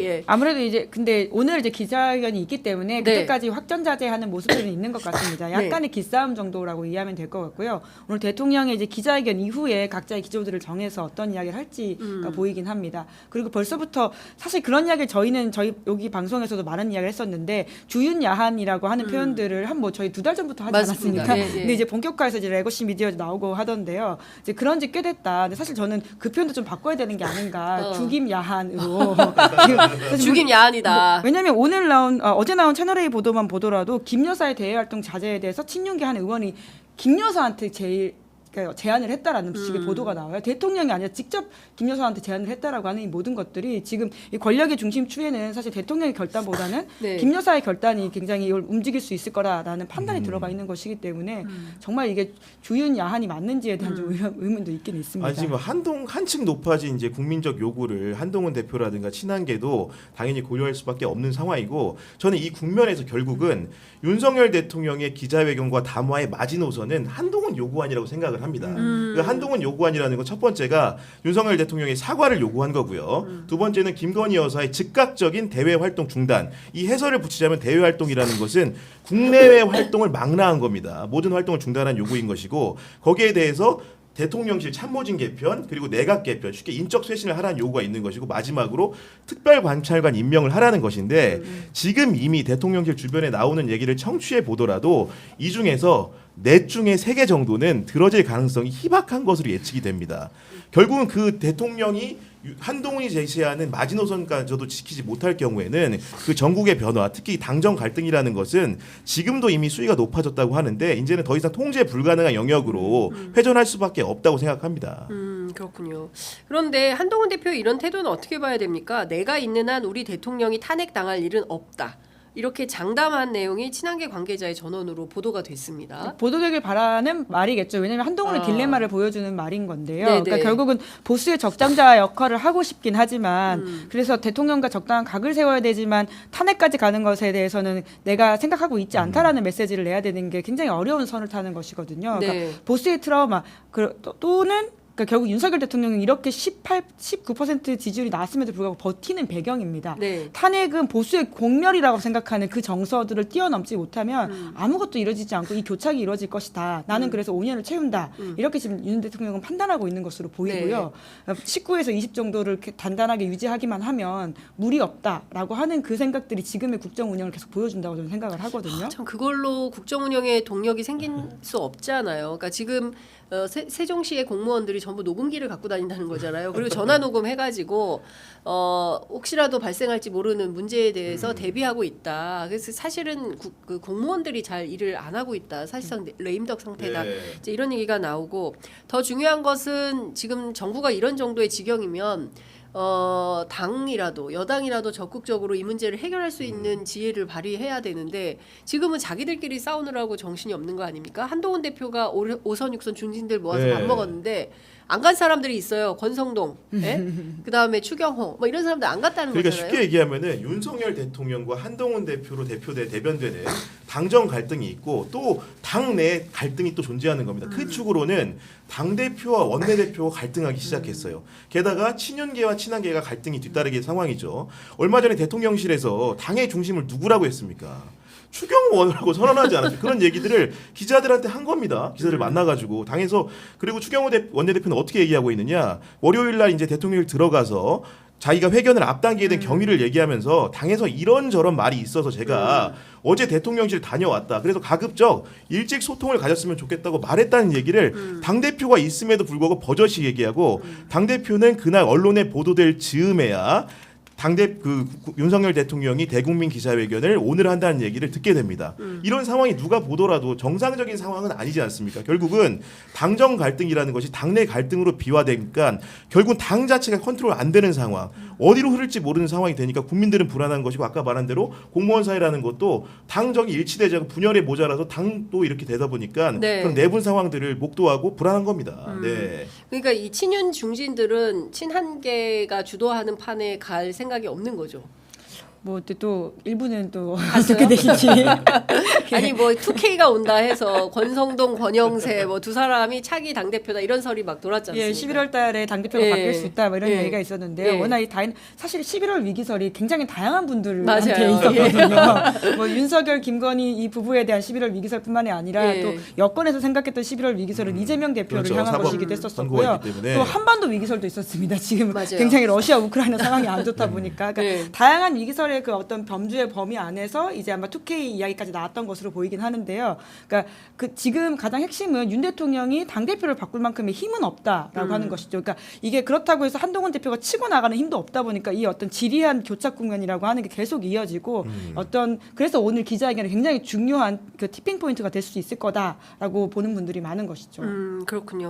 예. 아무래도 이제 근데 오늘 이제 기자회견이 있기 때문에 네. 그때까지 확전자재하는 모습들은 있는 것 같습니다. 약간의 기싸움 정도라고 이해하면 될 것 같고요. 오늘 대통령의 이제 기자회견 이후에 각자의 기조들을 정해서 어떤 이야기를 할지가 보이긴 합니다. 그리고 벌써부터 사실 그런 이야기를 저희 여기 방송에서도 많은 이야기를 했었는데 주윤야한이라고 하는 표현들을 한 뭐 저희 2달 전부터 하지 맞습니다. 않았습니까? 예, 예. 근데 이제 본격화해서 이제 레거시 미디어 나오고 하던데요. 이제 그런 지 꽤 됐다. 근데 사실 저는 그 표현도 좀 바꿔야 되는 게 아닌가. 죽임야한으로. 죽임 야한이다. 왜냐하면 오늘 나온 어제 나온 채널A 보도만 보더라도 김 여사의 대외 활동 자제에 대해서 친윤계 한 의원이 김 여사한테 그러니까 제안을 했다라는 식의 보도가 나와요. 대통령이 아니라 직접 김 여사한테 제안을 했다라고 하는 이 모든 것들이 지금 이 권력의 중심추에는 사실 대통령의 결단보다는 네. 김 여사의 결단이 굉장히 이걸 움직일 수 있을 거라는 판단이 들어가 있는 것이기 때문에 정말 이게 주윤 야한이 맞는지에 대한 좀 의문도 있긴 있습니다. 아니 지금 한층 높아진 이제 국민적 요구를 한동훈 대표라든가 친한계도 당연히 고려할 수밖에 없는 상황이고 저는 이 국면에서 결국은 윤석열 대통령의 기자회견과 담화의 마지노선은 한동훈 요구안이라고 생각을 합니다. 그 한동훈 요구안이라는 건 첫 번째가 윤석열 대통령의 사과를 요구한 거고요. 두 번째는 김건희 여사의 즉각적인 대외 활동 중단. 이 해설을 붙이자면 대외 활동이라는 것은 국내외 활동을 망라한 겁니다. 모든 활동을 중단한 요구인 것이고 거기에 대해서 대통령실 참모진 개편 그리고 내각 개편 쉽게 인적 쇄신을 하라는 요구가 있는 것이고 마지막으로 특별관찰관 임명을 하라는 것인데 지금 이미 대통령실 주변에 나오는 얘기를 청취해 보더라도 이 중에서 넷 중에 3개 정도는 들어질 가능성이 희박한 것으로 예측이 됩니다. 결국은 그 대통령이 한동훈이 제시하는 마지노선까지도 지키지 못할 경우에는 그 전국의 변화, 특히 당정 갈등이라는 것은 지금도 이미 수위가 높아졌다고 하는데 이제는 더 이상 통제 불가능한 영역으로 회전할 수밖에 없다고 생각합니다. 그렇군요. 그런데 한동훈 대표의 이런 태도는 어떻게 봐야 됩니까? 내가 있는 한 우리 대통령이 탄핵당할 일은 없다. 이렇게 장담한 내용이 친한계 관계자의 전언으로 보도가 됐습니다. 보도되길 바라는 말이겠죠. 왜냐하면 한동훈의 딜레마를 보여주는 말인 건데요. 네네. 그러니까 결국은 보수의 적장자 역할을 하고 싶긴 하지만 그래서 대통령과 적당한 각을 세워야 되지만 탄핵까지 가는 것에 대해서는 내가 생각하고 있지 않다라는 메시지를 내야 되는 게 굉장히 어려운 선을 타는 것이거든요. 그러니까 네. 보수의 트라우마 또는 그러니까 결국 윤석열 대통령은 이렇게 19% 지지율이 나왔음에도 불구하고 버티는 배경입니다. 네. 탄핵은 보수의 공멸이라고 생각하는 그 정서들을 뛰어넘지 못하면 아무것도 이루어지지 않고 이 교착이 이루어질 것이다. 나는 그래서 5년을 채운다. 이렇게 지금 윤 대통령은 판단하고 있는 것으로 보이고요. 19에서 20 정도를 이렇게 단단하게 유지하기만 하면 무리 없다라고 하는 그 생각들이 지금의 국정 운영을 계속 보여준다고 저는 생각을 하거든요. 참 그걸로 국정 운영에 동력이 생길 수 없잖아요. 그러니까 지금 세종시의 공무원들이 전부 녹음기를 갖고 다닌다는 거잖아요. 그리고 전화 녹음해가지고 혹시라도 발생할지 모르는 문제에 대해서 대비하고 있다. 그래서 사실은 그 공무원들이 잘 일을 안 하고 있다. 사실상 레임덕 상태다. 네. 이제 이런 얘기가 나오고 더 중요한 것은 지금 정부가 이런 정도의 지경이면 당이라도 여당이라도 적극적으로 이 문제를 해결할 수 있는 지혜를 발휘해야 되는데 지금은 자기들끼리 싸우느라고 정신이 없는 거 아닙니까? 한동훈 대표가 5선 6선 중진들 모아서 네. 밥 먹었는데 안 간 사람들이 있어요. 권성동, 그다음에 추경호, 뭐 이런 사람들 안 갔다는 그러니까 거잖아요. 쉽게 얘기하면은 윤석열 대통령과 한동훈 대표로 대변되는 당정 갈등이 있고 또 당내 갈등이 또 존재하는 겁니다. 큰 축으로는 당 대표와 원내 대표가 갈등하기 시작했어요. 게다가 친윤계와 친한계가 갈등이 뒤따르게 상황이죠. 얼마 전에 대통령실에서 당의 중심을 누구라고 했습니까? 추경호 원으라고 선언하지 않았죠. 그런 얘기들을 기자들한테 한 겁니다. 기자들 만나가지고 당에서 그리고 추경호 원내대표는 어떻게 얘기하고 있느냐? 월요일 날 이제 대통령실 들어가서 자기가 회견을 앞당기게 된 경위를 얘기하면서 당에서 이런저런 말이 있어서 제가 어제 대통령실 다녀왔다. 그래서 가급적 일찍 소통을 가졌으면 좋겠다고 말했다는 얘기를 당대표가 있음에도 불구하고 버젓이 얘기하고 당대표는 그날 언론에 보도될 즈음에야 윤석열 대통령이 대국민 기자회견을 오늘 한다는 얘기를 듣게 됩니다. 이런 상황이 누가 보더라도 정상적인 상황은 아니지 않습니까? 결국은 당정 갈등이라는 것이 당내 갈등으로 비화되니까 결국 당 자체가 컨트롤 안 되는 상황, 어디로 흐를지 모르는 상황이 되니까 국민들은 불안한 것이고 아까 말한 대로 공무원 사회라는 것도 당정이 일치되지 않고 분열에 모자라서 당도 이렇게 되다 보니까 네. 그런 내분 상황들을 목도하고 불안한 겁니다. 네. 그러니까 이 친윤 중진들은 친한계가 주도하는 판에 갈 생각이 없는 거죠. 뭐 또 일부는 또 어떻게 되실지. 아니 뭐 2K가 온다 해서 권성동, 권영세 뭐 두 사람이 차기 당 대표다 이런 설이 막 돌았지 않습니까? 예, 11월달에 당 대표가 예. 바뀔 수 있다 뭐 이런 예. 얘기가 있었는데요. 예. 워낙 사실 11월 위기설이 굉장히 다양한 분들한테 맞아요. 있었거든요. 뭐 윤석열, 김건희 이 부부에 대한 11월 위기설뿐만이 아니라 예. 또 여권에서 생각했던 11월 위기설은 이재명 대표를 그렇죠. 향한 사법 것이기도 선고가 했었었고요. 있기 때문에. 또 한반도 위기설도 있었습니다. 지금 맞아요. 굉장히 러시아 우크라이나 상황이 안 좋다 보니까 그러니까 네. 다양한 위기설의 그 어떤 범주의 범위 안에서 이제 아마 2K 이야기까지 나왔던 것으로 보이긴 하는데요. 그러니까 그 지금 가장 핵심은 윤 대통령이 당 대표를 바꿀 만큼의 힘은 없다라고 하는 것이죠. 그러니까 이게 그렇다고 해서 한동훈 대표가 치고 나가는 힘도 없다 보니까 이 어떤 지리한 교착 국면이라고 하는 게 계속 이어지고 그래서 오늘 기자회견이 굉장히 중요한 그 티핑 포인트가 될 수 있을 거다라고 보는 분들이 많은 것이죠. 그렇군요.